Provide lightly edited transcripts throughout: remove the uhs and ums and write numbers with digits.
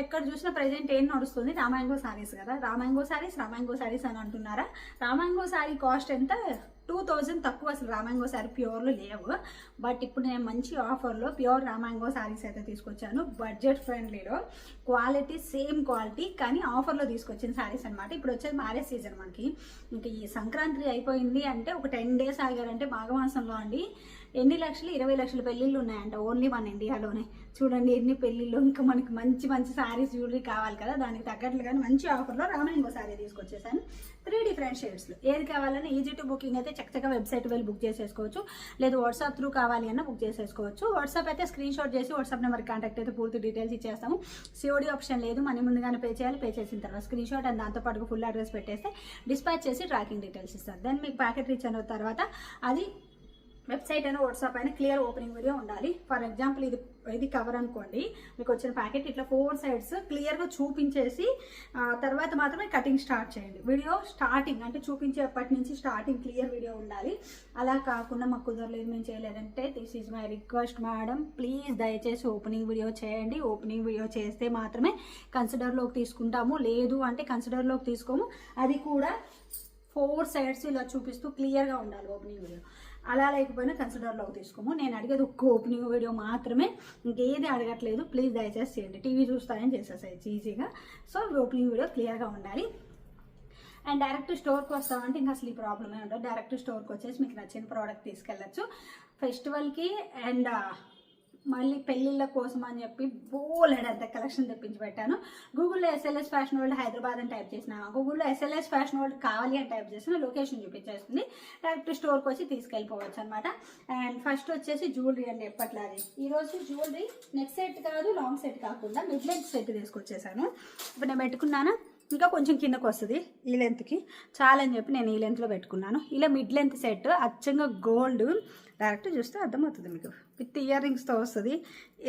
ఎక్కడ చూసినా ప్రజెంట్ ఏం నడుస్తుంది, రామాంగో శారీస్ కదా. రామాంగో శారీస్ అని అంటున్నారా? రామాంగో శారీ కాస్ట్ ఎంత? 2000 తక్కువ. అసలు రామాంగో శారీ ప్యూర్లో లేవు. బట్ ఇప్పుడు నేను మంచి ఆఫర్లో ప్యూర్ రామాంగో శారీస్ అయితే తీసుకొచ్చాను. బడ్జెట్ ఫ్రెండ్లీలో, క్వాలిటీ సేమ్ క్వాలిటీ కానీ ఆఫర్లో తీసుకొచ్చిన శారీస్ అనమాట. ఇప్పుడు వచ్చేది మ్యారేజ్ సీజన్ మనకి. ఇంకా ఈ సంక్రాంతి అయిపోయింది అంటే ఒక 10 days ఆగారంటే మాఘమాసంలో అండి ఎన్ని లక్షలు, 20 లక్షల పెళ్ళిళ్ళు ఉన్నాయంట ఓన్లీ మన ఇండియాలోనే. చూడండి ఎన్ని పెళ్ళిళ్ళు. ఇంకా మనకి మంచి మంచి శారీస్ జ్యువెలరీ కావాలి కదా, దానికి తగ్గట్లు కానీ మంచి ఆఫర్లో రామాంగో శారీ తీసుకొచ్చేసాను. 3 different షేడ్స్లో. ఏది కావాలన్నా ఈజీ టు బుకింగ్ అయితే చక్కగా వెబ్సైట్ వెళ్ళి బుక్ చేసేసుకోవచ్చు. లేదు వాట్సాప్ త్రూ కావాలి అన్న బుక్ చేసేసుకోవచ్చు. వాట్సాప్ అయితే స్క్రీన్ షాట్ చేసి వాట్సాప్ నెంబర్ కాంటాక్ట్ అయితే పూర్తి డీటెయిల్స్ ఇచ్చేస్తాము. సిఓడి ఆప్షన్ లేదు, మనీ ముందుగానే పే చేయాలి. పే చేసిన తర్వాత స్క్రీన్ షాట్ అండ్ దాంతోపాటు ఫుల్ అడ్రస్ పెట్టేస్తే డిస్పాచ్ చేసి ట్రాకింగ్ డీటెయిల్స్ ఇస్తారు. దెన్ మీకు ప్యాకెట్ రీచ్ అయిన తర్వాత అది వెబ్సైట్ అయినా వాట్సాప్ అయినా క్లియర్ ఓపెనింగ్ వీడియో ఉండాలి. ఫర్ ఎగ్జాంపుల్ ఇది కవర్ అనుకోండి, మీకు వచ్చిన ప్యాకెట్ ఇట్లా 4 sides క్లియర్గా చూపించేసి తర్వాత మాత్రమే కటింగ్ స్టార్ట్ చేయండి. వీడియో స్టార్టింగ్ అంటే చూపించేప్పటి నుంచి స్టార్టింగ్ క్లియర్ వీడియో ఉండాలి. అలా కాకుండా మాకు కుదరలేదు, మేము చేయలేదంటే this is my request madam, please దయచేసి ఓపెనింగ్ వీడియో చేయండి. ఓపెనింగ్ వీడియో చేస్తే మాత్రమే కన్సిడర్లోకి తీసుకుంటాము, లేదు అంటే కన్సిడర్లోకి తీసుకోము. అది కూడా 4 sides ఇలా చూపిస్తూ క్లియర్గా ఉండాలి ఓపెనింగ్ వీడియో. అలా లేకపోయినా కన్సిడర్లోకి తీసుకోము. నేను అడిగేది ఒక్క ఓపెనింగ్ వీడియో మాత్రమే, ఇంకేది అడగట్లేదు. ప్లీజ్ దయచేసి చేయండి. టీవీ చూస్తానని చేసేసేయచ్చు ఈజీగా. సో ఓపెనింగ్ వీడియో క్లియర్గా ఉండాలి. అండ్ డైరెక్ట్ స్టోర్కి వస్తామంటే ఇంకా అసలు ఈ ప్రాబ్లమే ఉండదు. డైరెక్ట్ స్టోర్కి వచ్చేసి మీకు నచ్చిన ప్రోడక్ట్ తీసుకెళ్ళచ్చు. ఫెస్టివల్కి అండ్ మళ్ళీ పెళ్ళిళ్ళ కోసం అని చెప్పి బోలెడంత కలెక్షన్ తెప్పించి పెట్టాను. గూగుల్లో ఎస్ఎల్ఎస్ ఫ్యాషన్ వరల్డ్ హైదరాబాద్ అని టైప్ చేసిన, గూగుల్లో ఎస్ఎల్ఎస్ ఫ్యాషన్ వరల్డ్ కావాలి అని టైప్ చేసిన లొకేషన్ చూపించేస్తుంది. డైరెక్ట్ స్టోర్కి వచ్చి తీసుకెళ్ళిపోవచ్చు అనమాట. అండ్ ఫస్ట్ వచ్చేసి జ్యువెలరీ అండి. ఎప్పట్లాగే ఈరోజు జ్యువెలరీ నెక్ సెట్ కాదు, లాంగ్ సెట్ కాకుండా మిడ్ లెంత్ సెట్ తీసుకొచ్చేసాను. ఇప్పుడు నేను పెట్టుకున్నాను, ఇంకా కొంచెం కిందకు వస్తుంది ఈ లెంత్కి చాలా అని చెప్పి నేను ఈ లెంత్లో పెట్టుకున్నాను. ఇలా మిడ్ లెంత్ సెట్ అచ్చంగా గోల్డ్, డైరెక్ట్ చూస్తే అర్థమవుతుంది మీకు. విత్ ఇయర్ రింగ్స్తో వస్తుంది.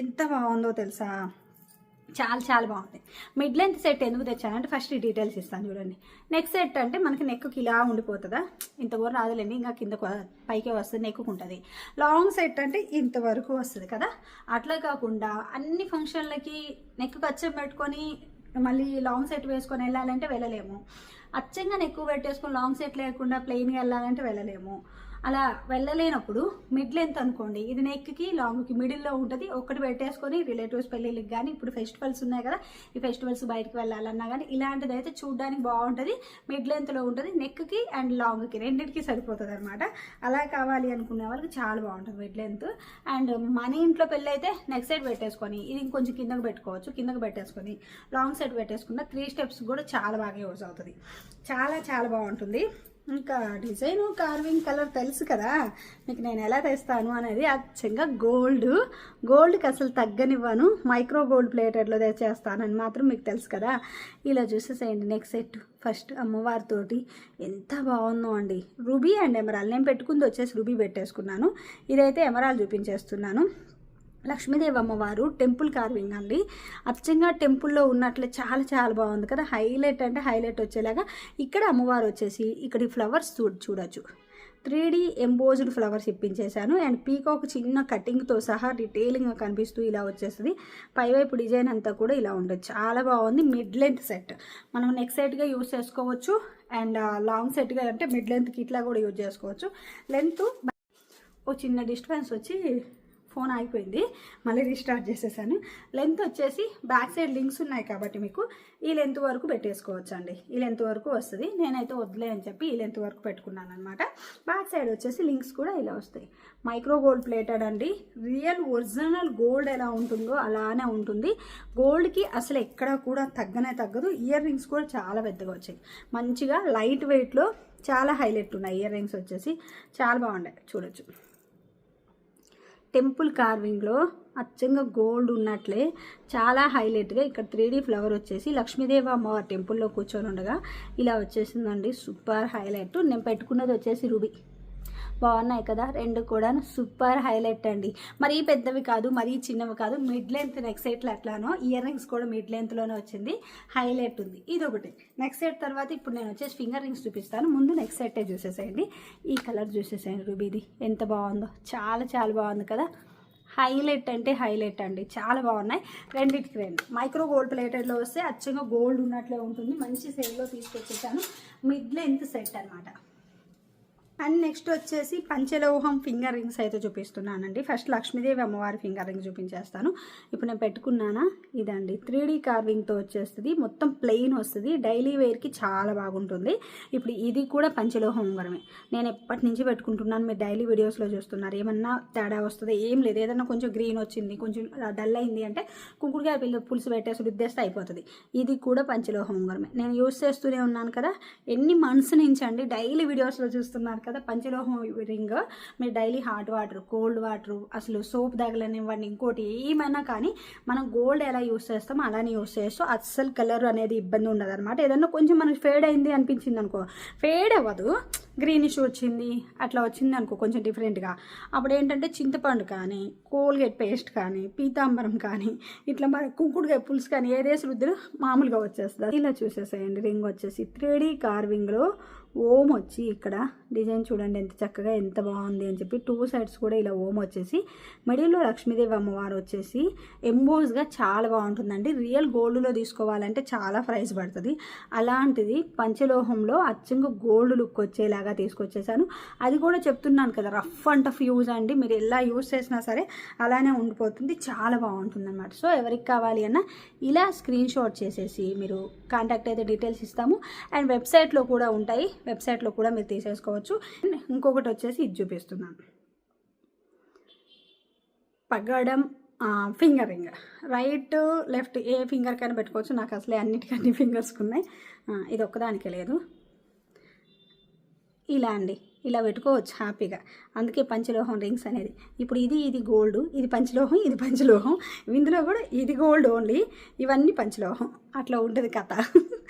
ఎంత బాగుందో తెలుసా, చాలా చాలా బాగుంది. మిడ్ లెంత్ సెట్ ఎందుకు తెచ్చానంటే ఫస్ట్ ఈ డీటెయిల్స్ ఇస్తాను చూడండి. నెక్ సెట్ అంటే మనకి నెక్కి ఇలా ఉండిపోతుందా, ఇంతవరకు రాదులేండి, ఇంకా కింద పైకే వస్తుంది, నెక్కుకుంటుంది. లాంగ్ సెట్ అంటే ఇంతవరకు వస్తుంది కదా. అట్లా కాకుండా అన్ని ఫంక్షన్లకి నెక్ కచ్చం పెట్టుకొని మళ్ళీ లాంగ్ సెట్ వేసుకొని వెళ్ళాలంటే వెళ్ళలేము. అచ్చంగా ఎక్కువ పెట్టేసుకొని లాంగ్ సెట్ లేకుండా ప్లెయిన్గా వెళ్ళాలంటే వెళ్ళలేము. అలా వెళ్ళలేనప్పుడు మిడ్ లెంత్ అనుకోండి, ఇది నెక్కి లాంగ్కి మిడిల్లో ఉంటుంది. ఒక్కటి పెట్టేసుకొని రిలేటివ్స్ పెళ్ళిళ్ళకి కానీ, ఇప్పుడు ఫెస్టివల్స్ ఉన్నాయి కదా, ఈ ఫెస్టివల్స్ బయటకు వెళ్ళాలన్నా కానీ ఇలాంటిది అయితే చూడడానికి బాగుంటుంది. మిడ్ లెంత్లో ఉంటుంది, నెక్కి అండ్ లాంగ్కి రెండింటికి సరిపోతుంది అనమాట. అలా కావాలి అనుకునే వాళ్ళకి చాలా బాగుంటుంది మిడ్ లెంత్. అండ్ మన ఇంట్లో పెళ్ళి అయితే నెక్ సైడ్ పెట్టేసుకొని ఇది ఇంకొంచెం కిందకు పెట్టుకోవచ్చు. కిందకు పెట్టేసుకొని లాంగ్ సైడ్ పెట్టేసుకున్న 3 steps కూడా చాలా బాగా యూజ్ అవుతుంది. చాలా చాలా బాగుంటుంది. ఇంకా డిజైను కార్వింగ్ కలర్ తెలుసు కదా మీకు నేను ఎలా తెస్తాను అనేది. అచ్చంగా గోల్డ్కి అసలు తగ్గనివ్వను, మైక్రో గోల్డ్ ప్లేటెడ్లో తెచ్చేస్తానని మాత్రం మీకు తెలుసు కదా. ఇలా చూసేసేయండి నెక్ సెట్. ఫస్ట్ అమ్మవారితోటి ఎంత బాగుందో అండి. రూబీ అండ్ ఎమరాల్ నేను పెట్టుకుంది వచ్చేసి రూబీ పెట్టేసుకున్నాను. ఇదైతే ఎమరాల్ చూపించేస్తున్నాను. లక్ష్మీదేవి అమ్మవారు టెంపుల్ కార్వింగ్ అండి. అచ్చంగా టెంపుల్లో ఉన్నట్లే చాలా చాలా బాగుంది కదా. హైలైట్ అంటే హైలైట్ వచ్చేలాగా ఇక్కడ అమ్మవారు వచ్చేసి ఇక్కడ ఈ ఫ్లవర్స్ చూడొచ్చు. 3D ఎంబోజ్డ్ ఫ్లవర్స్ ఇప్పించేశాను. అండ్ పీకాక్ చిన్న కటింగ్తో సహా డీటెయిలింగ్గా కనిపిస్తూ ఇలా వచ్చేస్తుంది. పైవైపు డిజైన్ అంతా కూడా ఇలా ఉండదు. చాలా బాగుంది. మిడ్ లెంత్ సెట్ మనం నెక్ సెట్గా యూజ్ చేసుకోవచ్చు. అండ్ లాంగ్ సెట్గా అంటే మిడ్ లెంత్కి ఇట్లా కూడా యూజ్ చేసుకోవచ్చు. లెంత్ ఓ చిన్న డిస్టర్బెన్స్ వచ్చి ఫోన్ అయిపోయింది, మళ్ళీ రీస్టార్ట్ చేసేసాను. లెంత్ వచ్చేసి బ్యాక్ సైడ్ లింక్స్ ఉన్నాయి కాబట్టి మీకు ఈ లెంత్ వరకు పెట్టేసుకోవచ్చు అండి. ఈ లెంత్ వరకు వస్తుంది. నేనైతే వద్దులే అని చెప్పి ఈ లెంత్ వరకు పెట్టుకున్నాను అనమాట. బ్యాక్ సైడ్ వచ్చేసి లింక్స్ కూడా ఇలా వస్తాయి. మైక్రో గోల్డ్ ప్లేటెడ్ అండి. రియల్ ఒరిజినల్ గోల్డ్ ఎలా ఉంటుందో అలానే ఉంటుంది. గోల్డ్కి అసలు ఎక్కడ కూడా తగ్గదు. ఇయర్ రింగ్స్ కూడా చాలా పెద్దగా వచ్చాయి. మంచిగా లైట్ వెయిట్లో చాలా హైలైట్ ఉన్నాయి. ఇయర్ రింగ్స్ వచ్చేసి చాలా బాగున్నాయి చూడొచ్చు. టెంపుల్ కార్వింగ్లో అచ్చంగా గోల్డ్ ఉన్నట్లే చాలా హైలైట్గా ఇక్కడ 3D ఫ్లవర్ వచ్చేసి లక్ష్మీదేవి అమ్మవారి టెంపుల్లో కూర్చొని ఉండగా ఇలా వచ్చేసిందండి. Super highlight. నేను పెట్టుకున్నది వచ్చేసి రూబీ. బాగున్నాయి కదా రెండు కూడా, సూపర్ హైలైట్ అండి. మరీ పెద్దవి కాదు, మరీ చిన్నవి కాదు, మిడ్ లెంత్ నెక్ సెట్లు అట్లానో. ఇయర్ రింగ్స్ కూడా మిడ్ లెంత్లోనే వచ్చింది. హైలైట్ ఉంది. ఇది ఒకటి నెక్ సెట్. తర్వాత ఇప్పుడు నేను వచ్చేసి ఫింగర్ రింగ్స్ చూపిస్తాను. ముందు నెక్ సెట్టే చూసేసేయండి. ఈ కలర్ చూసేసేయండి రూబీది ఎంత బాగుందో. చాలా చాలా బాగుంది కదా. హైలైట్ అంటే హైలైట్ అండి, చాలా బాగున్నాయి. రెండింటికి రెండు మైక్రో గోల్డ్ ప్లేటెడ్లో వస్తే అచ్చంగా గోల్డ్ ఉన్నట్లే ఉంటుంది. మంచి సేల్లో తీసుకొచ్చేసాను. మిడ్ లెంత్ సెట్ అనమాట. అండ్ నెక్స్ట్ వచ్చేసి పంచలోహం ఫింగర్ రింగ్స్ అయితే చూపిస్తున్నానండి. ఫస్ట్ లక్ష్మీదేవి అమ్మవారి ఫింగర్ రింగ్ చూపించేస్తాను. ఇప్పుడు నేను పెట్టుకున్నానా, ఇదండి 3D కార్వింగ్తో వచ్చేస్తుంది. మొత్తం ప్లెయిన్ వస్తుంది. డైలీ వేర్కి చాలా బాగుంటుంది. ఇప్పుడు ఇది కూడా పంచలోహం ఉంగరమే. నేను ఎప్పటి నుంచి పెట్టుకుంటున్నాను, మీరు డైలీ వీడియోస్లో చూస్తున్నారు. ఏమన్నా తేడా వస్తుంది ఏం లేదు. ఏదన్నా కొంచెం గ్రీన్ వచ్చింది, కొంచెం డల్ అయింది అంటే కుంకుడుకాయ పులుసు పెట్టేసి రుద్దేస్తే అయిపోతుంది. ఇది కూడా పంచలోహం ఉంగరమే. నేను యూస్ చేస్తూనే ఉన్నాను కదా, ఎన్ని మంత్స్ నుంచి అండి, డైలీ వీడియోస్లో చూస్తున్నారు కదా. పంచలోహం రింగ్ మీరు daily hot water, cold water, అసలు సోప్ తగలనివ్వండి, ఇంకోటి ఏమైనా కానీ మనం గోల్డ్ ఎలా యూస్ చేస్తామో అలానే యూస్ చేస్తూ అస్సలు కలర్ అనేది ఇబ్బంది ఉండదు అనమాట. ఏదన్నా కొంచెం మనకి ఫేడ్ అయింది అనిపించింది అనుకో, ఫేడ్ అవ్వదు, గ్రీనిష్ వచ్చింది అట్లా వచ్చింది అనుకో కొంచెం డిఫరెంట్గా, అప్పుడు ఏంటంటే చింతపండు కానీ, కోల్గేట్ పేస్ట్ కానీ, పీతాంబరం కానీ, ఇట్లా మన కుంకుడుకాయ పులుసు కానీ ఏదేసి రుద్దులు మామూలుగా వచ్చేస్తుంది. ఇలా చూసేసేయండి. రింగ్ వచ్చేసి 3D కార్వింగ్లో ఓం వచ్చి ఇక్కడ డిజైన్ చూడండి ఎంత చక్కగా ఎంత బాగుంది అని చెప్పి. 2 సైడ్స్ కూడా ఇలా ఓం వచ్చేసి, మిడిల్లో లక్ష్మీదేవి అమ్మవారు వచ్చేసి ఎంబోస్గా చాలా బాగుంటుందండి. రియల్ గోల్డ్లో తీసుకోవాలంటే చాలా ప్రైస్ పడుతుంది. అలాంటిది పంచలోహంలో అచ్చంగా గోల్డ్ లుక్ వచ్చేలాగా తీసుకొచ్చేసాను. అది కూడా చెప్తున్నాను కదా, రఫ్ అండ్ టఫ్ యూజ్ అండి. మీరు ఎలా యూజ్ చేసినా సరే అలానే ఉండిపోతుంది. చాలా బాగుంటుంది అనమాట. సో ఎవరికి కావాలి అన్నా ఇలా స్క్రీన్ షాట్ చేసేసి మీరు కాంటాక్ట్ అయితే డీటెయిల్స్ ఇస్తాము. అండ్ వెబ్సైట్లో కూడా ఉంటాయి, వెబ్సైట్లో కూడా మీరు తీసేసుకోవచ్చు. ఇంకొకటి వచ్చేసి ఇది చూపిస్తున్నాను, పగడం ఫింగర్ రింగ్. రైట్ లెఫ్ట్ ఏ ఫింగర్ కైనా పెట్టుకోవచ్చు. నాకు అసలే అన్నిటికన్నీ ఫింగర్స్ ఉన్నాయి, ఇది ఒక్కదానికే లేదు. ఇలా అండి, ఇలా పెట్టుకోవచ్చు హ్యాపీగా. అందుకే పంచలోహం రింగ్స్ అనేది. ఇప్పుడు ఇది గోల్డ్, ఇది పంచలోహం, ఇది పంచలోహం. ఇందులో కూడా ఇది గోల్డ్ ఓన్లీ, ఇవన్నీ పంచలోహం. అట్లా ఉంటుంది కథ.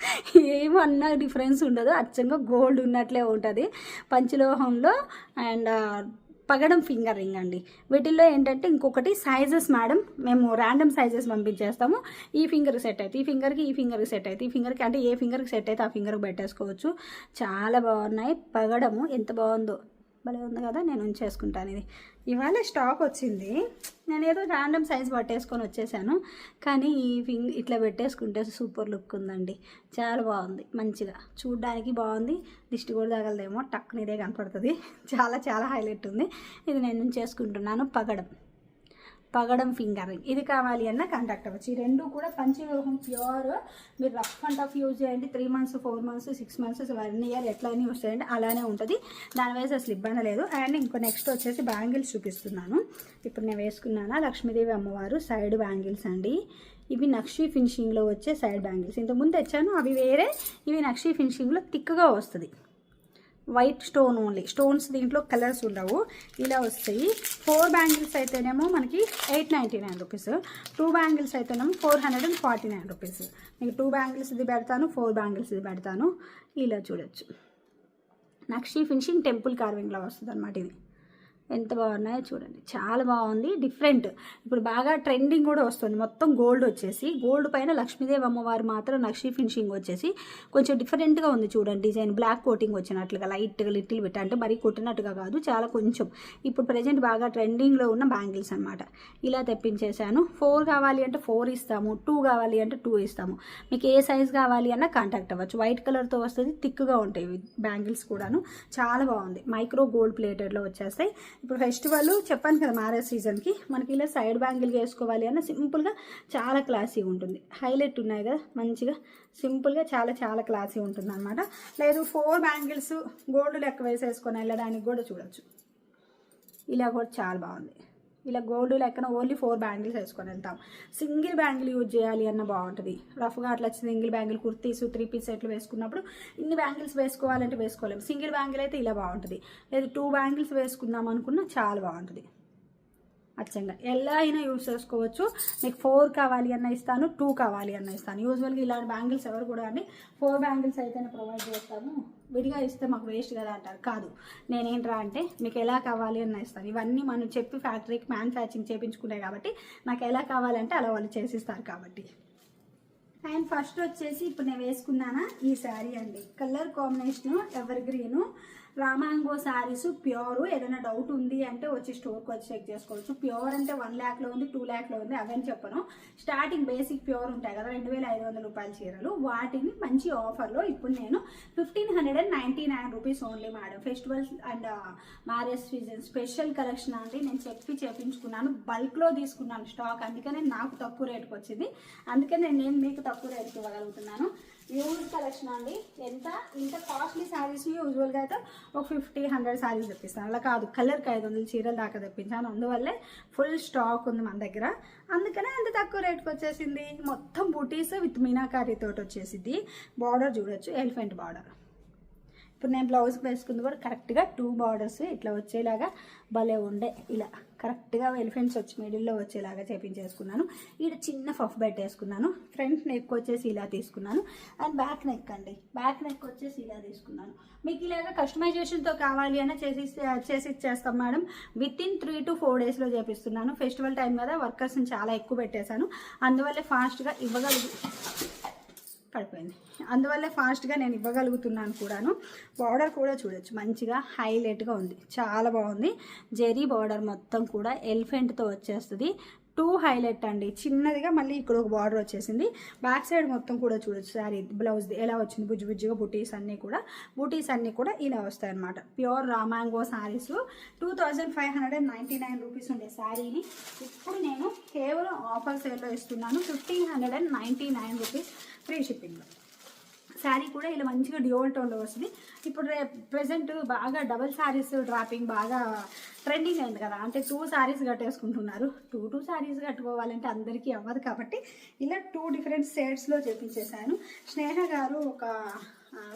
ఏమన్నా డిఫరెన్స్ ఉండదు, అచ్చంగా గోల్డ్ ఉన్నట్లే ఉంటుంది పంచలోహంలో. అండ్ పగడం ఫింగర్ రింగ్ అండి. వీటిల్లో ఏంటంటే ఇంకొకటి సైజెస్ మేడం, మేము ర్యాండమ్ సైజెస్ పంపించేస్తాము. ఈ ఫింగర్కి సెట్ అయితే ఈ ఫింగర్కి, ఈ ఫింగర్కి సెట్ అయితే ఈ ఫింగర్కి, అంటే ఏ ఫింగర్కి సెట్ అయితే ఆ ఫింగర్కి పెట్టేసుకోవచ్చు. చాలా బాగున్నాయి. పగడము ఎంత బాగుందో, భలే ఉంది కదా. నేను ఉంచేసుకుంటాను. ఇది ఇవాళ స్టాక్ వచ్చింది. నేను ఏదో ర్యాండమ్ సైజ్ పట్టేసుకొని వచ్చేసాను, కానీ ఈ ఇట్లా పెట్టేసుకుంటే సూపర్ లుక్ ఉందండి. చాలా బాగుంది, మంచిగా చూడ్డానికి బాగుంది. దిష్టి కూడా తగలదేమో, టక్కున ఇదే కనపడుతుంది. చాలా చాలా హైలైట్ ఉంది. ఇది నేను ఉంచేసుకుంటున్నాను. పగడం ఫింగర్ రింగ్. ఇది కావాలి అన్న కాంటాక్ట్ అవ్వచ్చు. ఈ రెండు కూడా పంచలోహం ప్యూర్. మీరు రఫ్ అండ్ టఫ్ యూజ్ చేయండి. 3 months, 4 months, 6 months, 1 year ఎట్లయినా యూజ్ చేయండి, అలానే ఉంటుంది. దాని వైజ్ అసలు ఇబ్బంది లేదు. అండ్ ఇంకో నెక్స్ట్ వచ్చేసి బ్యాంగిల్స్ చూపిస్తున్నాను. ఇప్పుడు నేను వేసుకున్నాను లక్ష్మీదేవి అమ్మవారు సైడ్ బ్యాంగిల్స్ అండి. ఇవి నక్షి ఫినిషింగ్లో వచ్చే సైడ్ బ్యాంగిల్స్. ఇంతకుముందు తెచ్చాను, అవి వేరే. ఇవి నక్షి ఫినిషింగ్లో థిక్గా వస్తుంది. వైట్ స్టోన్ ఓన్లీ, స్టోన్స్ దీంట్లో కలర్స్ ఉండవు. ఇలా వస్తాయి. 4 బ్యాంగిల్స్ అయితేనేమో మనకి 899 రూపీస్, 2 బ్యాంగిల్స్ అయితేనేమో 449 రూపీస్. మీకు 2 బ్యాంగిల్స్ ఇది పెడతాను, 4 బ్యాంగిల్స్ ఇది పెడతాను. ఇలా చూడొచ్చు. నక్షి ఫినిషింగ్ టెంపుల్ కార్వింగ్లో వస్తుంది అనమాట. ఇది ఎంత బాగున్నాయో చూడండి, చాలా బాగుంది, డిఫరెంట్. ఇప్పుడు బాగా ట్రెండింగ్ కూడా వస్తుంది. మొత్తం గోల్డ్ వచ్చేసి, గోల్డ్ పైన లక్ష్మీదేవి అమ్మవారు మాత్రం నక్షి ఫినిషింగ్ వచ్చేసి కొంచెం డిఫరెంట్గా ఉంది చూడండి. డిజైన్ బ్లాక్ కోటింగ్ వచ్చినట్లుగా లైట్గా లిటిల్ బిట్, అంటే మరీ కొట్టినట్టుగా కాదు, చాలా కొంచెం. ఇప్పుడు ప్రజెంట్ బాగా ట్రెండింగ్లో ఉన్న బ్యాంగిల్స్ అనమాట. ఇలా తెప్పించేశాను. 4 కావాలి అంటే 4 ఇస్తాము, 2 కావాలి అంటే 2 ఇస్తాము. మీకు ఏ సైజ్ కావాలి అన్నా కాంటాక్ట్ అవ్వచ్చు. వైట్ కలర్తో వస్తుంది, థిక్గా ఉంటాయి బ్యాంగిల్స్ కూడాను. చాలా బాగుంది. మైక్రో గోల్డ్ ప్లేటెడ్లో వచ్చేస్తాయి. ఇప్పుడు ఫెస్టివల్ చెప్పాను కదా, మ్యారేజ్ సీజన్కి మనకి ఇలా సైడ్ బ్యాంగిల్ వేసుకోవాలి అన్న సింపుల్గా చాలా క్లాసీగా ఉంటుంది. హైలైట్ ఉన్నాయి కదా, మంచిగా సింపుల్గా చాలా చాలా క్లాసీ ఉంటుంది అనమాట. లేదు 4 బ్యాంగిల్స్ గోల్డ్ లెక్క వేసేసుకొని వెళ్ళడానికి కూడా చూడొచ్చు. ఇలా కూడా చాలా బాగుంది. ఇలా గోల్డ్ లెక్కన ఓన్లీ 4 బ్యాంగిల్స్ వేసుకొని వెళ్తాం. సింగిల్ బ్యాంగిల్ యూజ్ చేయాలి అన్న బాగుంటుంది. రఫ్గా అట్లా సింగిల్ బ్యాంగిల్ కుర్తీస్ 3 పీస్ సెట్లు వేసుకున్నప్పుడు ఇన్ని బ్యాంగిల్స్ వేసుకోవాలంటే వేసుకోలేము. సింగిల్ బ్యాంగిల్ అయితే ఇలా బాగుంటుంది. లేదు 2 బ్యాంగిల్స్ వేసుకుందాం అనుకున్నా చాలా బాగుంటుంది. అచ్చంగా ఎలా అయినా యూజ్ చేసుకోవచ్చు. మీకు 4 కావాలి అన్న ఇస్తాను, 2 కావాలి అన్న ఇస్తాను. యూజువల్గా ఇలాంటి బ్యాంగిల్స్ ఎవరు కూడా అండి 4 బ్యాంగిల్స్ అయితేనే ప్రొవైడ్ చేస్తాము, విడిగా ఇస్తే మాకు వేస్ట్ కదా అంటారు. కాదు, నేనేంట్రా అంటే మీకు ఎలా కావాలి అన్న ఇస్తాను. ఇవన్నీ మనం చెప్పి ఫ్యాక్టరీకి మ్యానుఫ్యాక్చరింగ్ చేయించుకునే కాబట్టి నాకు ఎలా కావాలంటే అలా వాళ్ళు చేసిస్తారు కాబట్టి. అండ్ ఫస్ట్ వచ్చేసి ఇప్పుడు నేను వేసుకున్నానా ఈ శారీ అండి. Colour combination evergreen. Ramango saris pure. ఏదైనా డౌట్ ఉంది అంటే వచ్చి స్టోర్కి వచ్చి చెక్ చేసుకోవచ్చు. ప్యూర్ అంటే 1 lakh ఉంది, 2 lakh ఉంది, అవని చెప్పను. స్టార్టింగ్ బేసిక్ ప్యూర్ ఉంటాయి కదా 2500 రూపాయల చీరలు, వాటిని మంచి ఆఫర్లో ఇప్పుడు నేను 1599 rupees only madam. Festivals and marriage season special collection అండి. నేను చెప్పి చేపించుకున్నాను, బల్క్లో తీసుకున్నాను స్టాక్, అందుకనే నాకు తక్కువ రేటుకి వచ్చింది. అందుకనే నేను మీకు తక్కువ రేటుకి ఇవ్వగలుగుతున్నాను. యూజ్ కలెక్షన్ అండి. ఇంత కాస్ట్లీ శారీస్ యూజువల్గా అయితే ఒక 50-100 శారీస్ తెప్పిస్తాను, అలా కాదు కలర్కి 500 చీరలు దాకా తెప్పించాను. అందువల్లే ఫుల్ స్టాక్ ఉంది మన దగ్గర, అందుకనే అంత తక్కువ రేట్కి వచ్చేసింది. మొత్తం బూటీస్ విత్ మీనాకారీ తోటి వచ్చేసింది. బార్డర్ చూడొచ్చు, ఎలిఫెంట్ బార్డర్. ఇప్పుడు నేను బ్లౌజ్కి వేసుకుంది కూడా కరెక్ట్గా 2 బార్డర్స్ ఇట్లా వచ్చేలాగా భలే ఉండే, ఇలా కరెక్ట్గా ఎలిఫెంట్స్ వచ్చి మిడిల్లో వచ్చేలాగా చేపించేసుకున్నాను. ఇక్కడ చిన్న పఫ్ పెట్టేసుకున్నాను. ఫ్రంట్ నెక్ వచ్చేసి ఇలా తీసుకున్నాను, అండ్ బ్యాక్ నెక్ అండి, బ్యాక్ నెక్ వచ్చేసి ఇలా తీసుకున్నాను. మీకు ఇలాగా కస్టమైజేషన్తో కావాలి అని చేసి ఇచ్చేస్తాం మేడం. వితిన్ 3 to 4 daysలో చేపిస్తున్నాను. ఫెస్టివల్ టైం కదా, వర్కర్స్ని చాలా ఎక్కువ పెట్టేశాను, అందువల్లే ఫాస్ట్గా ఫాస్ట్గా నేను ఇవ్వగలుగుతున్నాను కూడాను. బార్డర్ కూడా చూడొచ్చు, మంచిగా హైలైట్గా ఉంది, చాలా బాగుంది. జెరీ బార్డర్ మొత్తం కూడా ఎలిఫెంట్తో వచ్చేస్తుంది. 2 హైలైట్ అండి, చిన్నదిగా మళ్ళీ ఇక్కడ ఒక బార్డర్ వచ్చేసింది. బ్యాక్ సైడ్ మొత్తం కూడా చూడొచ్చు శారీ బ్లౌజ్ ఎలా వచ్చింది, బుజ్జిగా బుటీస్ అన్నీ కూడా ఇలా వస్తాయి అనమాట. ప్యూర్ రామాంగో శారీస్ 2599 రూపీస్ ఉండే శారీని ఇప్పుడు నేను కేవలం ఆఫర్ సేల్లో ఇస్తున్నాను. 1599 రూపీస్ ఫ్రీ షిప్పింగ్లో. శారీ కూడా ఇలా మంచిగా డ్యూయల్ టోన్లో వస్తుంది. ఇప్పుడు ప్రెసెంట్ బాగా డబల్ శారీస్ డ్రాపింగ్ బాగా ట్రెండింగ్ అయింది కదా, అంటే 2 శారీస్ కట్టేసుకుంటున్నారు. 2 శారీస్ కట్టుకోవాలంటే అందరికీ అవ్వదు కాబట్టి ఇలా 2 డిఫరెంట్ షేడ్స్లో చేపించేశాను. స్నేహ గారు ఒక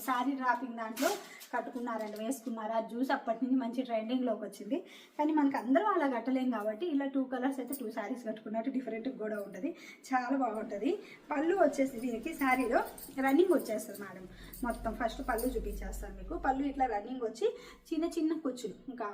శారీ డ్రాపింగ్ దాంట్లో కట్టుకున్నారండి, వేసుకున్నారు. ఆ జ్యూస్ అప్పటి నుంచి మంచి ట్రెండింగ్లోకి వచ్చింది. కానీ మనకు అందరూ అలా కట్టలేం కాబట్టి ఇలా 2 కలర్స్ అయితే 2 శారీస్ కట్టుకున్నట్టు డిఫరెంట్గా కూడా ఉంటుంది, చాలా బాగుంటుంది. పళ్ళు వచ్చేసి దీనికి శారీలో రన్నింగ్ వచ్చేస్తుంది మేడం. మొత్తం ఫస్ట్ పళ్ళు చూపించేస్తాను మీకు. పళ్ళు ఇట్లా రన్నింగ్ వచ్చి చిన్న చిన్న కుచ్చులు, ఇంకా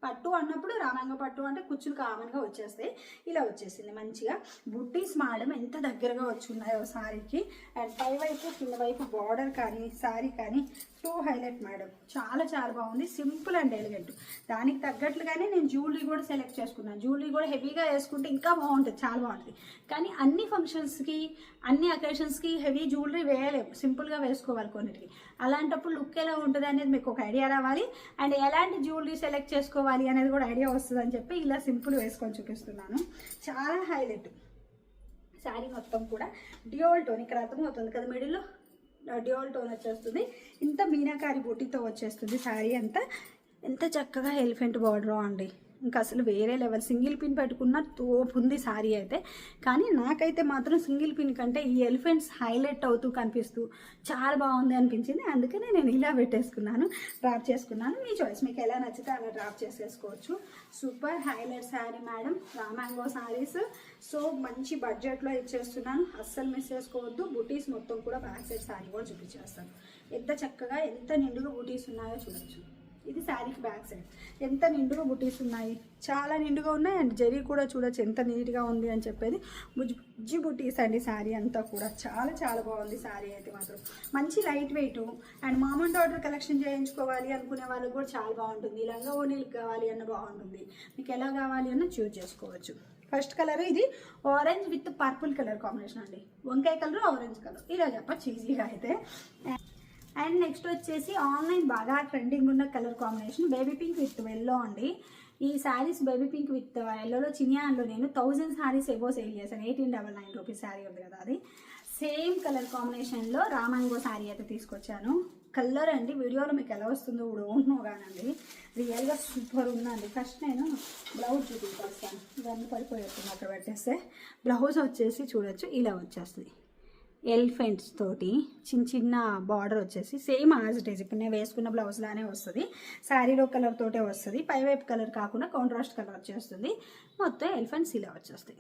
పట్టు అన్నప్పుడు రామాంగ పట్టు అంటే కుచ్చులు కామన్గా వచ్చేస్తాయి, ఇలా వచ్చేసింది మంచిగా. బుట్టీస్ మేడం ఎంత దగ్గరగా వచ్చి ఉన్నాయో శారీకి. అండ్ పై వైపు కింద వైపు బార్డర్ కానీ శారీ కానీ 2 హైలైట్ మేడం, చాలా బాగుంది. Simple and elegant. దానికి తగ్గట్లుగానే నేను జ్యువెలరీ కూడా సెలెక్ట్ చేసుకున్నాను. జ్యువెలరీ కూడా హెవీగా వేసుకుంటే ఇంకా బాగుంటుంది, చాలా బాగుంటుంది. కానీ అన్ని ఫంక్షన్స్కి అన్ని అకేషన్స్కి హెవీ జ్యువెలరీ వేయలేము, సింపుల్గా వేసుకోవాలి కొన్నిటికి. అలాంటప్పుడు లుక్ ఎలా ఉంటుంది అనేది మీకు ఒక ఐడియా రావాలి, అండ్ ఎలాంటి జ్యువెలరీ సెలెక్ట్ చేసుకోవాలి అనేది కూడా ఐడియా వస్తుంది అని చెప్పి ఇలా సింపుల్ వేసుకొని చూపిస్తున్నాను. చాలా హైలైట్ శారీ మొత్తం కూడా డ్యూయల్ టోన్, ఇక్కడ అర్థమవుతుంది కదా మిడిల్లో డ్యూయల్ టోన్ వచ్చేస్తుంది. ఇంత మీనాకారి బూటీతో వచ్చేస్తుంది శారీ అంతా. ఎంత చక్కగా ఎలిఫెంట్ బార్డర్ అండి, ఇంకా అసలు వేరే లెవెల్. సింగిల్ పిన్ పెట్టుకున్న తోపు ఉంది శారీ అయితే, కానీ నాకైతే మాత్రం సింగిల్ పిన్ కంటే ఈ ఎలిఫెంట్స్ హైలైట్ అవుతూ కనిపిస్తూ చాలా బాగుంది అనిపించింది. అందుకనే నేను ఇలా పెట్టేసుకున్నాను, డ్రాప్ చేసుకున్నాను. మీ చాయిస్, మీకు ఎలా నచ్చితే అలా డ్రాప్ చేసేసుకోవచ్చు. Super highlight sari madam, Ramango saris. So మంచి బడ్జెట్లో ఇచ్చేస్తున్నాను, అస్సలు మిస్ చేసుకోవద్దు. బుటీస్ మొత్తం కూడా బ్యాక్ సైడ్ శారీ కూడా చూపించేస్తాను. ఎంత చక్కగా ఎంత నిండుగా బుటీస్ ఉన్నాయో చూడొచ్చు. ఇది శారీకి బ్యాక్ సైడ్ ఎంత నిండుగా బుటీస్ ఉన్నాయి, చాలా నిండుగా ఉన్నాయి. అండ్ జరీ కూడా చూడొచ్చు ఎంత నీట్గా ఉంది అని చెప్పేది. బుజ్జి బుటీస్ అండి శారీ అంతా కూడా, చాలా బాగుంది శారీ అయితే మాత్రం. మంచి light weight. And mom and daughter collection చేయించుకోవాలి అనుకునే వాళ్ళకి కూడా చాలా బాగుంటుంది. లంగా ఓనీలకు కావాలి అన్న బాగుంటుంది, మీకు ఎలా కావాలి అన్న చూజ్ చేసుకోవచ్చు. ఫస్ట్ కలర్ ఇది orange with purple colour combination అండి, వంకాయ కలర్ ఆరెంజ్ కలర్, ఇలా చెప్పచ్చు ఈజీగా అయితే. అండ్ నెక్స్ట్ వచ్చేసి ఆన్లైన్ బాగా ట్రెండింగ్ ఉన్న colour combination baby pink with yellow అండి. ఈ శారీస్ బేబీ పింక్ విత్ ఎల్లోలో చినియాన్లో నేను 1000 శారీస్ ఏవో సేల్ చేశాను. 1899 రూపీస్ శారీ ఉంది కదా, అది సేమ్ కలర్ కాంబినేషన్లో రామాంగో శారీ అయితే తీసుకొచ్చాను. కలర్ అండి వీడియోలో మీకు ఎలా వస్తుందో డోంట్ నో కానండి, రియల్గా సూపర్ ఉందండి. ఫస్ట్ నేను బ్లౌజ్ చూపించేస్తాను, ఇవన్నీ పడిపోయేస్తుంది అక్కడ పెట్టేస్తే. బ్లౌజ్ వచ్చేసి చూడొచ్చు ఇలా వచ్చేస్తుంది, ఎలిఫెంట్స్ తోటి చిన్న బార్డర్ వచ్చేసి సేమ్ యాజ్ ఇట్ ఈజ్ ఇప్పుడు నేను వేసుకున్న బ్లౌజ్ లానే వస్తుంది. శారీలో కలర్ తోటే వస్తుంది, పైవైపు కలర్ కాకుండా కాంట్రాస్ట్ కలర్ వచ్చేస్తుంది. మొత్తం ఎలిఫెంట్స్ ఇలా వచ్చేస్తాయి.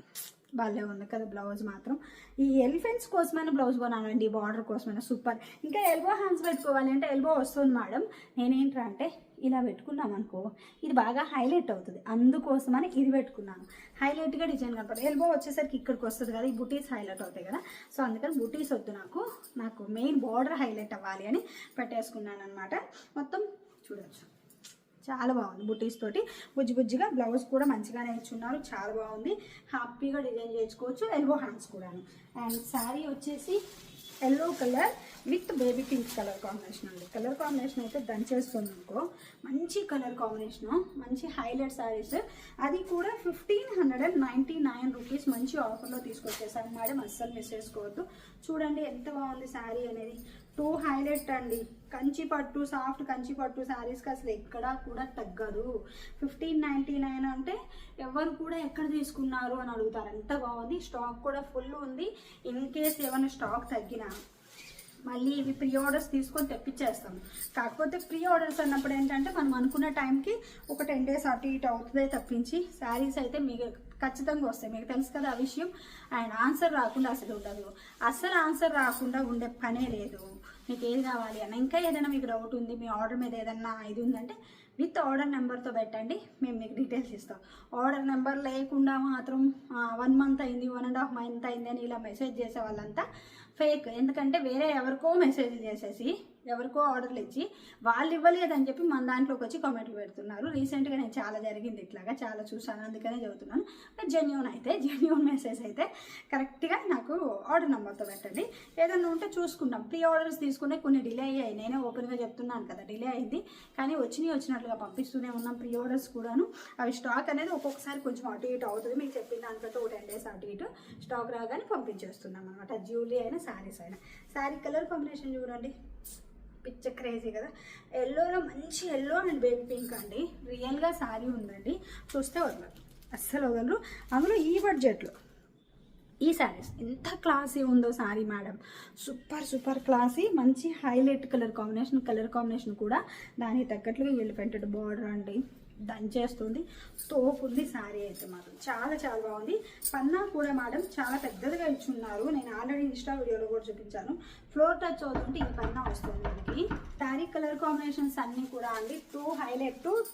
భలే ఉంది కదా బ్లౌజ్ మాత్రం. ఈ ఎలిఫెంట్స్ కోసమైనా బ్లౌజ్ కొనాలండి, బార్డర్ కోసమైనా సూపర్. ఇంకా ఎల్బో హ్యాండ్స్ పెట్టుకోవాలి అంటే ఎల్బో వస్తుంది మేడం. నేనేంటంటే ఇలా పెట్టుకున్నాం అనుకో ఇది బాగా హైలైట్ అవుతుంది, అందుకోసమని ఇది పెట్టుకున్నాను. హైలైట్గా డిజైన్ కనపడదు. ఎల్బో వచ్చేసరికి ఇక్కడికి వస్తుంది కదా, ఈ బుటీస్ హైలైట్ అవుతాయి కదా. సో అందుకని బుటీస్ వద్దు, నాకు మెయిన్ బార్డర్ హైలైట్ అవ్వాలి అని పెట్టేసుకున్నాను అనమాట. మొత్తం చూడొచ్చు, చాలా బాగుంది. బుటీస్ తోటి బుజ్జి బుజ్జిగా, బ్లౌజ్ కూడా మంచిగానే ఇచ్చున్నారు, చాలా బాగుంది. హ్యాపీగా డిజైన్ చేసుకోవచ్చు, ఎల్బో హ్యాండ్స్ కూడాను. అండ్ శారీ వచ్చేసి yellow colour with baby pink colour combination అండి. కలర్ కాంబినేషన్ అయితే దంచేస్తుంది అనుకో, మంచి కలర్ కాంబినేషను, మంచి హైలైట్ శారీస్. అది కూడా 1599 రూపీస్ మంచి ఆఫర్లో తీసుకొచ్చేసాను మేడం, అస్సలు మిస్ చేసుకోవద్దు. చూడండి ఎంత బాగుంది శారీ అనేది, టూ హైలైట్ అండి. కంచి పట్టు, సాఫ్ట్ కంచి పట్టు శారీస్కి అసలు ఎక్కడా కూడా తగ్గదు. 1599 అంటే ఎవరు కూడా ఎక్కడ తీసుకున్నారు అని అడుగుతారు, ఎంత బాగుంది. స్టాక్ కూడా ఫుల్ ఉంది. ఇన్ కేస్ ఏమైనా స్టాక్ తగ్గినా మళ్ళీ ఇవి ప్రీ ఆర్డర్స్ తీసుకొని తెప్పించేస్తాము. కాకపోతే ప్రీ ఆర్డర్స్ అన్నప్పుడు ఏంటంటే మనం అనుకున్న టైంకి ఒక 10 days అటు ఇటు అవుతుందే తప్పించి శారీస్ అయితే మీకు ఖచ్చితంగా వస్తాయి, మీకు తెలుసు కదా ఆ విషయం. అండ్ ఆన్సర్ రాకుండా అసలు ఉండదు, అస్సలు ఆన్సర్ రాకుండా ఉండే పనే లేదు. మీకు ఏది కావాలి అన్న, ఇంకా ఏదైనా మీకు డౌట్ ఉంది, మీ ఆర్డర్ మీద ఏదన్నా ఇది ఉందంటే విత్ ఆర్డర్ నెంబర్తో పెట్టండి, మేము మీకు డీటెయిల్స్ ఇస్తాం. ఆర్డర్ నెంబర్ లేకుండా మాత్రం 1 month అయింది, 1.5 month అయింది అని ఇలా మెసేజ్ చేసే వాళ్ళంతా ఫేక్. ఎందుకంటే వేరే ఎవరికో మెసేజ్ చేసేసి ఎవరికో ఆర్డర్లు ఇచ్చి వాళ్ళు ఇవ్వలేదని చెప్పి మన దాంట్లోకి వచ్చి కామెంట్లు పెడుతున్నారు. రీసెంట్గా నేను చాలా జరిగింది ఇట్లాగా, చాలా చూసాను, అందుకనే చెబుతున్నాను. జెన్యూన్ మెసేజ్ అయితే కరెక్ట్గా నాకు ఆర్డర్ నెంబర్తో పెట్టండి. ఏదన్నా ఉంటే చూసుకుంటాం. ప్రీ ఆర్డర్స్ తీసుకునే కొన్ని డిలే అయ్యాయి, నేనే ఓపెన్గా చెప్తున్నాను కదా, డిలే అయింది. కానీ వచ్చినట్లుగా పంపిస్తూనే ఉన్నాం ప్రీ ఆర్డర్స్ కూడాను. అవి స్టాక్ అనేది ఒక్కొక్కసారి కొంచెం అటు ఇటు అవుతుంది, మీకు చెప్పిన దానికంటే ఒక 10 days అటు ఇటు స్టాక్ రాగానే పంపించేస్తున్నాం అనమాట. జ్యువెలరీ అయినా శారీస్ అయినా. శారీ కలర్ కాంబినేషన్ చూడండి, పిచ్చ క్రేజీ కదా. ఎల్లోలో మంచి ఎల్లో అండ్ బేబీ పింక్ అండి. రియల్గా శారీ ఉందండి, చూస్తే వదలరు, అస్సలు వదలరు. అందులో ఈ బడ్జెట్లో ఈ శారీస్ ఎంత క్లాసీ ఉందో శారీ మేడం, సూపర్ క్లాసీ. మంచి హైలైట్ కలర్ కాంబినేషన్ కూడా దానికి తగ్గట్లుగా వీళ్ళు పెట్టాడు బార్డర్ అండి, దంచేస్తుంది. తోపు ఉంది శారీ అయితే మాత్రం చాలా బాగుంది. పన్నా కూడా మేడం చాలా పెద్దదిగా ఇచ్చున్నారు, నేను ఆల్రెడీ ఇన్స్టా వీడియోలో కూడా చూపించాను. ఫ్లోర్ టచ్ అవుతుంటే ఈ పన్నా వస్తుంది మనకి. శారీ కలర్ కాంబినేషన్స్ అన్నీ కూడా అండి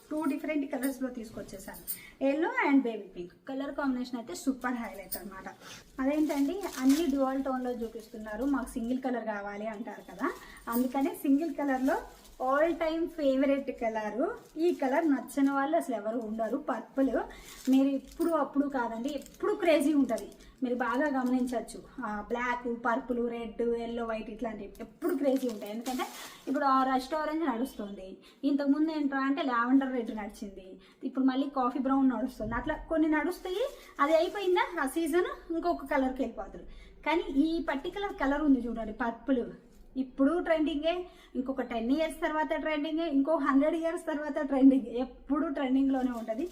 టూ డిఫరెంట్ కలర్స్లో తీసుకొచ్చేసాను. Yellow and baby pink colour combination అయితే సూపర్ హైలైట్ అనమాట. అదేంటండి అన్ని డ్యూయల్ టోన్లో చూపిస్తున్నారు, మాకు సింగిల్ కలర్ కావాలి అంటారు కదా, అందుకనే సింగిల్ కలర్లో ఆల్ టైమ్ ఫేవరెట్ కలరు. ఈ కలర్ నచ్చని వాళ్ళు అసలు ఎవరు ఉండరు. పర్పుల్ మీరు ఇప్పుడు అప్పుడు కాదండి, ఎప్పుడు క్రేజీ ఉంటుంది, మీరు బాగా గమనించవచ్చు. Black, purple, red, yellow, white ఇట్లాంటివి ఎప్పుడు క్రేజీ ఉంటాయి. ఎందుకంటే ఇప్పుడు రస్ట్ ఆరెంజ్ నడుస్తుంది, ఇంతకుముందు ఏంట్రా అంటే లావెండర్ రెడ్ నడిచింది, ఇప్పుడు మళ్ళీ కాఫీ బ్రౌన్ నడుస్తుంది. అట్లా కొన్ని నడుస్తాయి, అది అయిపోయిందా ఆ సీజన్ ఇంకొక కలర్కి వెళ్ళిపోతుంది. కానీ ఈ పర్టికులర్ కలర్ ఉంది చూడండి, పర్పుల్, ఇప్పుడు ట్రెండింగే, ఇంకొక 10 years తర్వాత ట్రెండింగే, ఇంకో 100 years తర్వాత ట్రెండింగ్, ఎప్పుడు ట్రెండింగ్లోనే ఉంటుంది.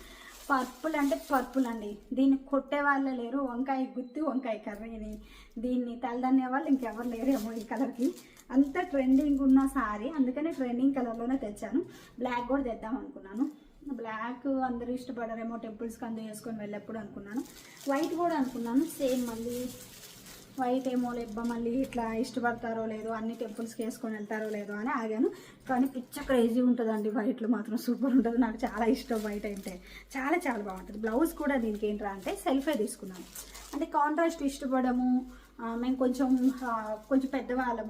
పర్పుల్ అంటే పర్పుల్ అండి, దీన్ని కొట్టే వాళ్ళే లేరు. వంకాయ గుత్తి వంకాయ కర్రీని దీన్ని తలదన్నే వాళ్ళు ఇంకెవరు లేరేమో ఈ కలర్కి, అంత ట్రెండింగ్ ఉన్న సారీ, అందుకనే ట్రెండింగ్ కలర్లోనే తెచ్చాను. బ్లాక్ కూడా తెద్దాం అనుకున్నాను, బ్లాక్ అందరూ ఇష్టపడరేమో, టెంపుల్స్కి అందరూ వేసుకొని వెళ్ళేప్పుడు అనుకున్నాను. వైట్ కూడా అనుకున్నాను, సేమ్ మళ్ళీ వైట్ ఏమో లేబ్బా మళ్ళీ ఇట్లా ఇష్టపడతారో లేదో, అన్ని టెంపుల్స్కి వేసుకొని వెళ్తారో లేదో అని ఆగాను. కానీ పిచ్చ క్రేజీ ఉంటుందండి, వైట్లో మాత్రం సూపర్ ఉంటుంది. నాకు చాలా ఇష్టం వైట్ అంటే, చాలా బాగుంటుంది. బ్లౌజ్ కూడా దీనికి ఏంట్రా అంటే సెల్ఫే తీసుకున్నాను, అంటే కాంట్రాస్ట్ ఇష్టపడము మేము, కొంచెం పెద్దవాళ్ళు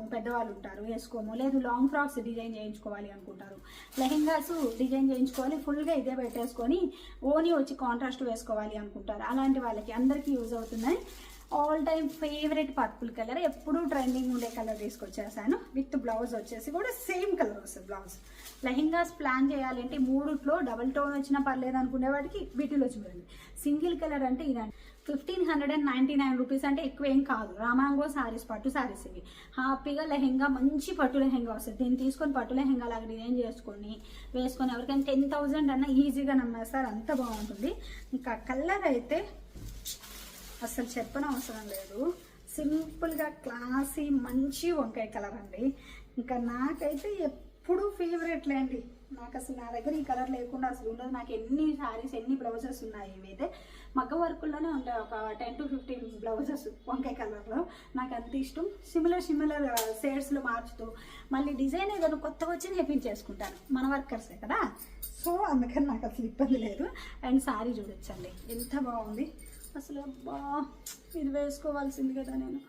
ఉంటారు, వేసుకోము, లేదు లాంగ్ ఫ్రాక్స్ డిజైన్ చేయించుకోవాలి అనుకుంటారు, లెహెంగాస్ డిజైన్ చేయించుకోవాలి, ఫుల్గా ఇదే పెట్టేసుకొని ఓని వచ్చి కాంట్రాస్ట్ వేసుకోవాలి అనుకుంటారు. అలాంటి వాళ్ళకి అందరికీ యూజ్ అవుతుందని all time favourite purple colour, ఎప్పుడూ ట్రెండింగ్ ఉండే కలర్ తీసుకొచ్చేసాను. విత్ బ్లౌజ్ వచ్చేసి కూడా సేమ్ కలర్ వస్తుంది బ్లౌజ్. లెహెంగాస్ ప్లాన్ చేయాలంటే 3 డబల్ టోన్ వచ్చినా పర్లేదు అనుకునే వాటికి వీటిలో చూడండి సింగిల్ కలర్ అంటే ఇదండి. 1599 రూపీస్ అంటే ఎక్కువ ఏం కాదు. రామాంగో శారీస్, పట్టు శారీస్ ఇవి. హ్యాపీగా లెహెంగా, మంచి పట్టు లెహెంగా వస్తుంది. దీన్ని తీసుకొని పట్టు లెహెంగా లాగా డిజైన్ వేసుకొని ఎవరికైనా 10,000 అన్నా ఈజీగా నమ్మేస్తారు, అంత బాగుంటుంది. ఇంకా కలర్ అయితే అసలు చెప్పనవసరం లేదు, సింపుల్గా క్లాసీ మంచి వంకాయ కలర్ అండి. ఇంకా నాకైతే ఎప్పుడు ఫేవరెట్లే అండి, నాకు అసలు నా దగ్గర ఈ కలర్ లేకుండా అసలు ఉండదు. నాకు ఎన్ని శారీస్, ఎన్ని బ్లౌజెస్ ఉన్నాయి, ఇవైతే మగ్గ వర్కుల్లోనే ఉంటాయి, ఒక 10 to 15 బ్లౌజెస్ వంకాయ కలర్లో. నాకు అంత ఇష్టం. సిమిలర్ షేడ్స్లో మార్చుతూ మళ్ళీ డిజైన్ ఏదైనా కొత్తగా వచ్చి నేర్పించేసుకుంటాను, మన వర్కర్సే కదా, సో అందుకని నాకు అసలు ఇబ్బంది లేదు. అండ్ శారీ చూడొచ్చండి ఎంత బాగుంది అసలు. అబ్బా ఇది వేసుకోవాల్సింది కదా నేను,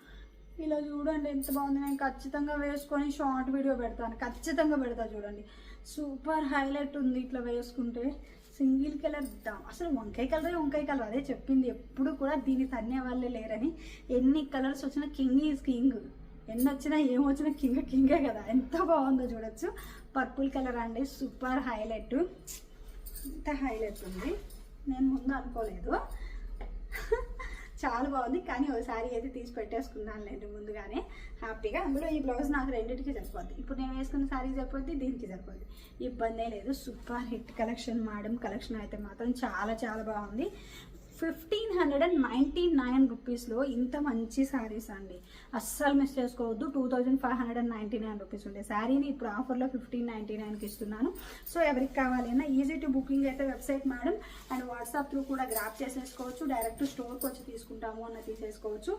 ఇలా చూడండి ఎంత బాగుంది. నేను ఖచ్చితంగా వేసుకొని షార్ట్ వీడియో పెడతాను, ఖచ్చితంగా పెడతా. చూడండి సూపర్ హైలైట్ ఉంది ఇట్లా వేసుకుంటే. సింగిల్ కలర్ అసలు వంకాయ కలర్ అదే చెప్పింది ఎప్పుడు కూడా, దీన్ని తన్నే వాళ్ళే లేరని. ఎన్ని కలర్స్ వచ్చినా కింగ్ ఈజ్ కింగ్, ఎన్ని వచ్చినా ఏమొచ్చినా కింగే కదా. ఎంత బాగుందో చూడొచ్చు. పర్పుల్ కలర్ అండి, సూపర్ హైలైట్. ఎంత హైలైట్ ఉంది, నేను ముందు అనుకోలేదు. చాలా బాగుంది. కానీ ఒకసారి అయితే తీసి పెట్టేసుకున్నాను నేను ముందుగానే హ్యాపీగా. అందులో ఈ బ్లౌజ్ నాకు రెండింటికి సరిపోద్ది. ఇప్పుడు నేను వేసుకున్న శారీ సరిపోద్ది, దీనికి సరిపోద్ది, ఇబ్బందే లేదు. Super hit collection madam. Collection అయితే మాత్రం చాలా చాలా బాగుంది. 1599 రూపీస్లో ఇంత మంచి శారీస్ అండి, అస్సలు మిస్ చేసుకోవద్దు. 2599 రూపీస్ ఉండే శారీని ఇప్పుడు ఆఫర్లో 1599కి ఇస్తున్నాను. సో ఎవరికి కావాలి అన్నా ఈజీ టు బుకింగ్ అయితే website madam. And WhatsApp through కూడా గ్రాప్ చేసేసుకోవచ్చు, డైరెక్ట్ స్టోర్కి వచ్చి తీసుకుంటాము అన్న తీసేసుకోవచ్చు.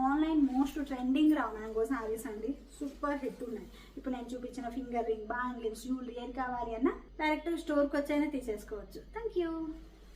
ఆన్లైన్ మోస్ట్ ట్రెండింగ్ రామాంగో శారీస్ అండి, సూపర్ హిట్ ఉన్నాయి. ఇప్పుడు నేను చూపించిన ఫింగర్ రింగ్, బ్యాంగిల్స్, జ్యువెలరీ ఏది కావాలి అన్నా డైరెక్ట్ స్టోర్కి వచ్చి అయినా తీసేసుకోవచ్చు. Thank you.